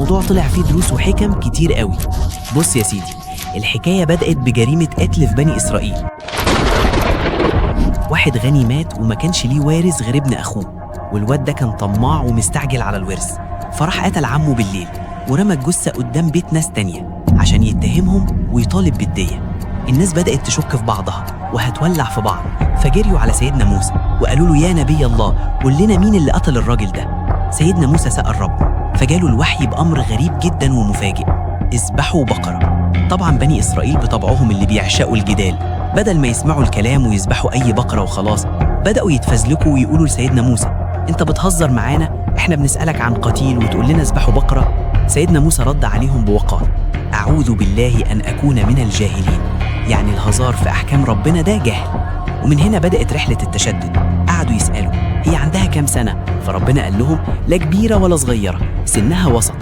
الموضوع طلع فيه دروس وحكم كتير قوي. بص يا سيدي، الحكاية بدأت بجريمة قتل في بني إسرائيل. واحد غني مات وما كانش ليه وارث غير ابن أخوه، والواد ده كان طماع ومستعجل على الورث، فراح قتل عمه بالليل ورمى الجثة قدام بيت ناس تانية عشان يتهمهم ويطالب بالدية. الناس بدأت تشك في بعضها وهتولع في بعض، فجريوا على سيدنا موسى وقالوا له: يا نبي الله، قول لنا مين اللي قتل الراجل ده. سيدنا موسى سأل ربه، فجاله الوحي بأمر غريب جدا ومفاجئ: اذبحوا بقرة. طبعا بني إسرائيل بطبعهم اللي بيعشقوا الجدال، بدل ما يسمعوا الكلام ويذبحوا أي بقرة وخلاص، بدأوا يتفزلكوا ويقولوا لسيدنا موسى: انت بتهزر معانا؟ احنا بنسألك عن قتيل وتقول لنا اذبحوا بقرة؟ سيدنا موسى رد عليهم بوقار: أعوذ بالله أن أكون من الجاهلين. يعني الهزار في أحكام ربنا ده جهل. ومن هنا بدأت رحلة التشدد. قعدوا يسألوا: هي عندها كام سنة؟ فربنا قال لهم: لا كبيرة ولا صغيرة، سنها وسط.